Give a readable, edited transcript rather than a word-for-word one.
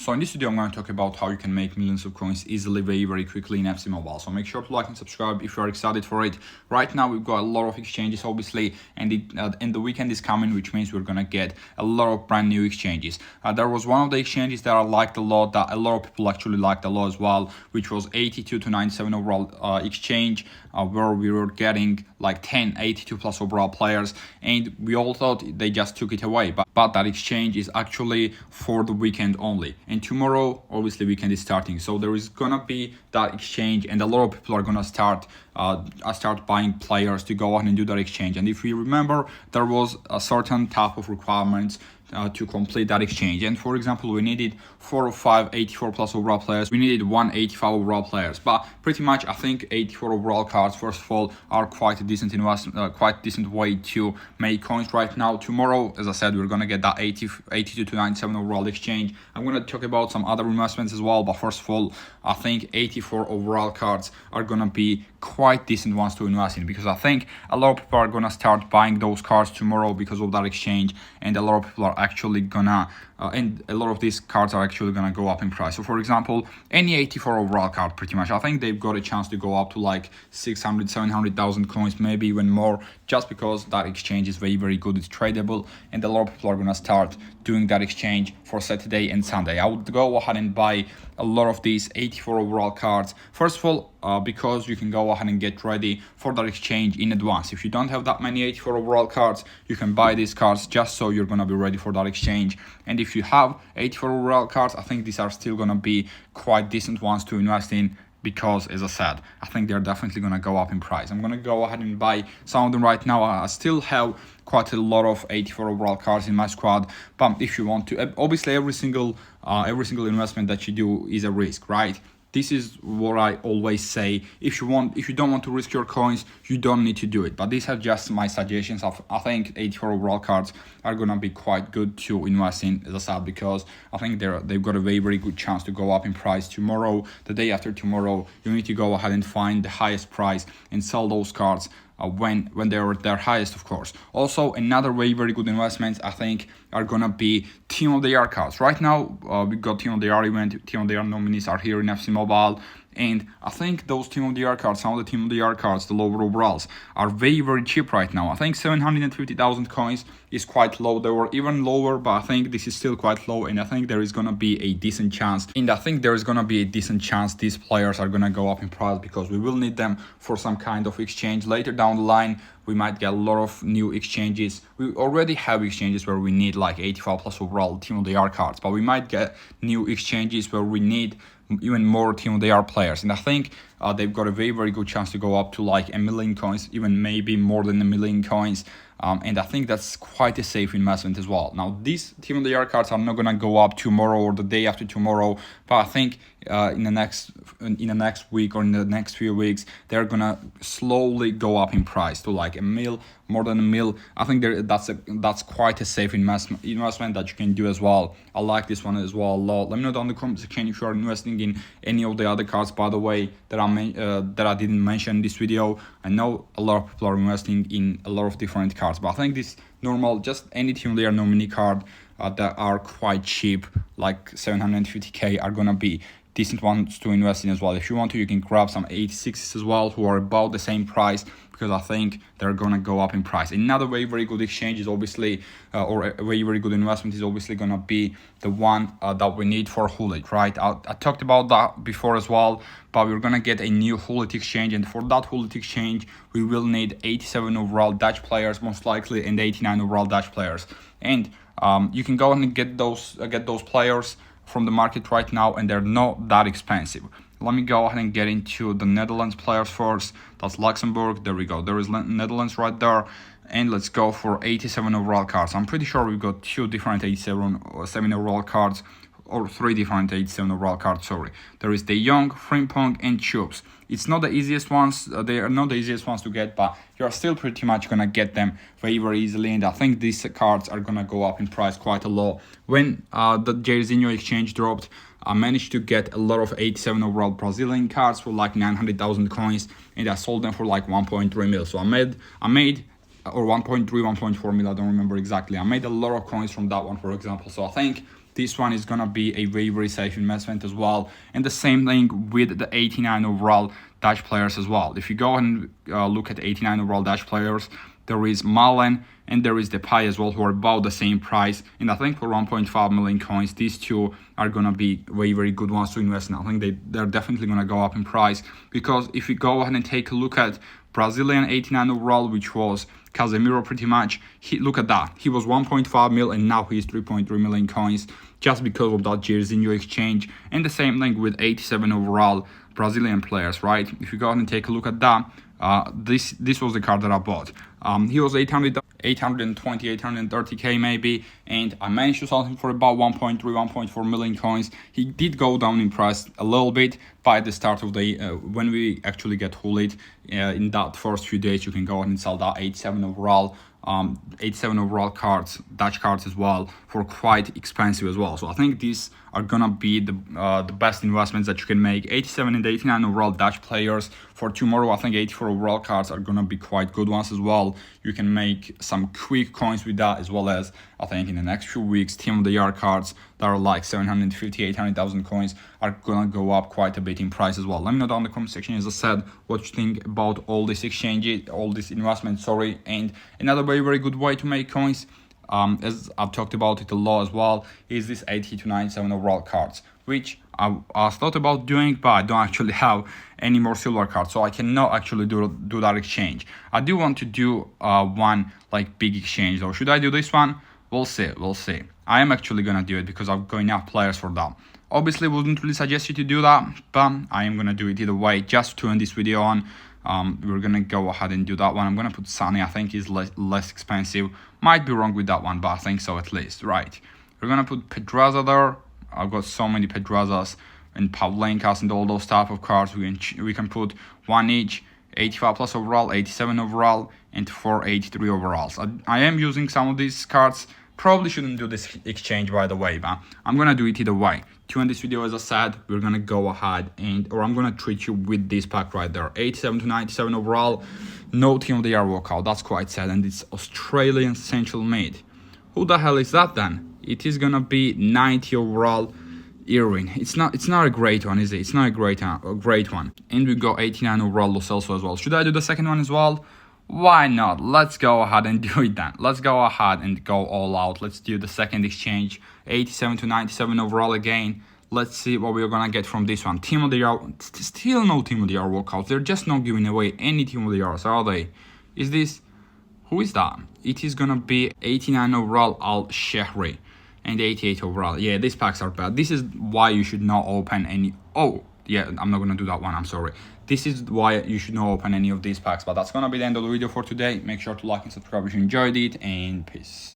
So in this video, I'm going to talk about how you can make millions of coins easily, very quickly in FC Mobile. So make sure to like and subscribe if you're excited for it. Right now, we've got a lot of exchanges, obviously, and the weekend is coming, which means we're going to get a lot of brand new exchanges. There was one of the exchanges that I liked a lot, that a lot of people actually liked a lot as well, which was 82 to 97 overall exchange, where we were getting like 10 82 plus overall players, and we all thought they just took it away, but that exchange is actually for the weekend only, and tomorrow obviously weekend is starting, so there is gonna be that exchange, and a lot of people are gonna start buying players to go on and do that exchange. And if we remember, there was a certain type of requirements to complete that exchange, and for example, we needed 4 or 5 84 plus overall players, we needed 185 overall players, but pretty much I think 84 overall cards, first of all, are quite a decent investment, quite decent way to make coins right now. Tomorrow, as I said, we're gonna get that 82 to 97 overall exchange. I'm gonna talk about some other investments as well, but first of all, I think 84 overall cards are gonna be quite decent ones to invest in, because I think a lot of people are gonna start buying those cards tomorrow because of that exchange, and a lot of people are actually gonna and a lot of these cards are actually gonna go up in price. So for example, any 84 overall card, pretty much I think they've got a chance to go up to like 600-700,000 coins, maybe even more, just because that exchange is very good, it's tradable, and a lot of people are gonna start doing that exchange for Saturday and Sunday. I would go ahead and buy a lot of these 84 overall cards, first of all, because you can go ahead and get ready for that exchange in advance. If you don't have that many 84 overall cards, you can buy these cards just so you're gonna be ready for that exchange. And if you have 84 overall cards, I think these are still gonna be quite decent ones to invest in, because as I said, I think they're definitely gonna go up in price. I'm gonna go ahead and buy some of them right now. I still have quite a lot of 84 overall cards in my squad, but if you want to, obviously every single investment that you do is a risk, right? This is what I always say. If you don't want to risk your coins, you don't need to do it. But these are just my suggestions. I think 84 overall cards are gonna be quite good to invest in, as I said, because I think they've got a very good chance to go up in price tomorrow. The day after tomorrow, you need to go ahead and find the highest price and sell those cards when they're at their highest, of course. Also, another very good investments I think are gonna be Team of the Year cards. Right now, we got Team of the Year event. Team of the Year nominees are here in FC Mobile, and I think those Team of the Year cards, some of the Team of the Year cards, the lower overalls, are very cheap right now. I think 750,000 coins is quite low. They were even lower, but I think this is still quite low, and I think there is gonna be a decent chance. These players are gonna go up in price, because we will need them for some kind of exchange later down the line. We might get a lot of new exchanges. We already have exchanges where we need like 85 plus overall Team of the Year cards, but we might get new exchanges where we need even more Team of the Year players, and I think they've got a very good chance to go up to like 1 million coins, even maybe more than 1 million coins. And I think that's quite a safe investment as well. Now, these Team of the Year cards are not gonna go up tomorrow or the day after tomorrow, but I think in the next week or in the next few weeks, they're gonna slowly go up in price to like 1 mil, more than 1 mil. I think that's quite a safe investment that you can do as well. I like this one as well a lot. Let me know down in the comment section if you are investing in any of the other cards, by the way, that I didn't mention in this video. I know a lot of people are investing in a lot of different cards, but I think this normal, just any Team of the Year nominee card that are quite cheap, like 750k, are gonna be decent ones to invest in as well. If you want to, you can grab some 86s as well, who are about the same price, because I think they're gonna go up in price. Another very good exchange is obviously, or a very good investment is obviously gonna be the one that we need for Hullet, right? I talked about that before as well, but we're gonna get a new Hullet exchange, and for that Hullet exchange, we will need 87 overall Dutch players most likely, and 89 overall Dutch players. And you can go and get those players from the market right now, and they're not that expensive. Let me go ahead and get into the Netherlands players first. That's Luxembourg. There we go. There is Netherlands right there. And let's go for 87 overall cards. I'm pretty sure we've got 2 different 87 overall cards, or 3 different 87 overall cards, sorry. There is De Jong, Frimpong, and Chubbs. It's not the easiest ones, they are not the easiest ones to get, but you're still pretty much gonna get them very easily, and I think these cards are gonna go up in price quite a lot. When the Jairzinho exchange dropped, I managed to get a lot of 87 overall Brazilian cards for like 900,000 coins, and I sold them for like 1.3 mil. So I made or 1.3, 1.4 mil, I don't remember exactly. I made a lot of coins from that one, for example. So I think this one is gonna be a very safe investment as well. And the same thing with the 89 overall Dutch players as well. If you go and look at 89 overall Dutch players, there is Malen and there is Depay as well, who are about the same price. And I think for 1.5 million coins, these two are gonna be very good ones to invest in. I think they're definitely gonna go up in price, because if you go ahead and take a look at Brazilian 89 overall, which was Casemiro pretty much, look at that. He was 1.5 mil and now he's 3.3 million coins just because of that Jairzinho exchange. And the same thing with 87 overall Brazilian players, right? If you go ahead and take a look at that, this was the card that I bought. He was 830k maybe, and I managed to sell him for about 1.4 million coins. He did go down in price a little bit by the start of the when we actually get Hullit. In that first few days, you can go ahead and sell that 87 overall cards, Dutch cards as well, for quite expensive as well. So I think these are gonna be the best investments that you can make. 87 and 89 overall Dutch players. For tomorrow, I think 84 overall cards are gonna be quite good ones as well. You can make some quick coins with that, as well as I think in the next few weeks, Team of the Year cards that are like 750, 800,000 coins are gonna go up quite a bit in price as well. Let me know down in the comment section, as I said, what you think about all these exchanges, all these investments, and another very good way to make coins, as I've talked about it a lot as well, is this 80 to 97 overall cards, which I thought about doing, but I don't actually have any more silver cards, so I cannot actually do that exchange. I do want to do one like big exchange though. Should I do this one? We'll see. I am actually gonna do it because I've got enough players for that. Obviously, wouldn't really suggest you to do that, but I am gonna do it either way, just to end this video on. We're gonna go ahead and do that one. I'm gonna put Sunny. I think is less expensive. Might be wrong with that one, but I think so at least. Right. We're gonna put Pedraza there. I've got so many Pedrazas and Pavlenkas and all those type of cards. We can put one each. 85 plus overall, 87 overall, and 483 overalls. I am using some of these cards. Probably shouldn't do this exchange, by the way, but I'm gonna do it either way. To end this video, as I said, we're gonna go ahead or I'm gonna treat you with this pack right there. 87 to 97 overall, no Team of the Year walkout. That's quite sad, and it's Australian Central Mid. Who the hell is that then? It is gonna be 90 overall Irwin. It's not a great one, is it? It's not a great one. And we got 89 overall Lo Celso as well. Should I do the second one as well? Why not? Let's go ahead and do it then. Let's go ahead and go all out. Let's do the second exchange. 87 to 97 overall again. Let's see what we're gonna get from this one. Team of the Year. Still no Team of the Year walkouts. They're just not giving away any Team of the Years, are they? Is this... Who is that? It is gonna be 89 overall Al Shehri. And 88 overall. Yeah, these packs are bad. This is why you should not open any... Oh, yeah, I'm not going to do that one. I'm sorry. This is why you should not open any of these packs. But that's going to be the end of the video for today. Make sure to like and subscribe if you enjoyed it. And peace.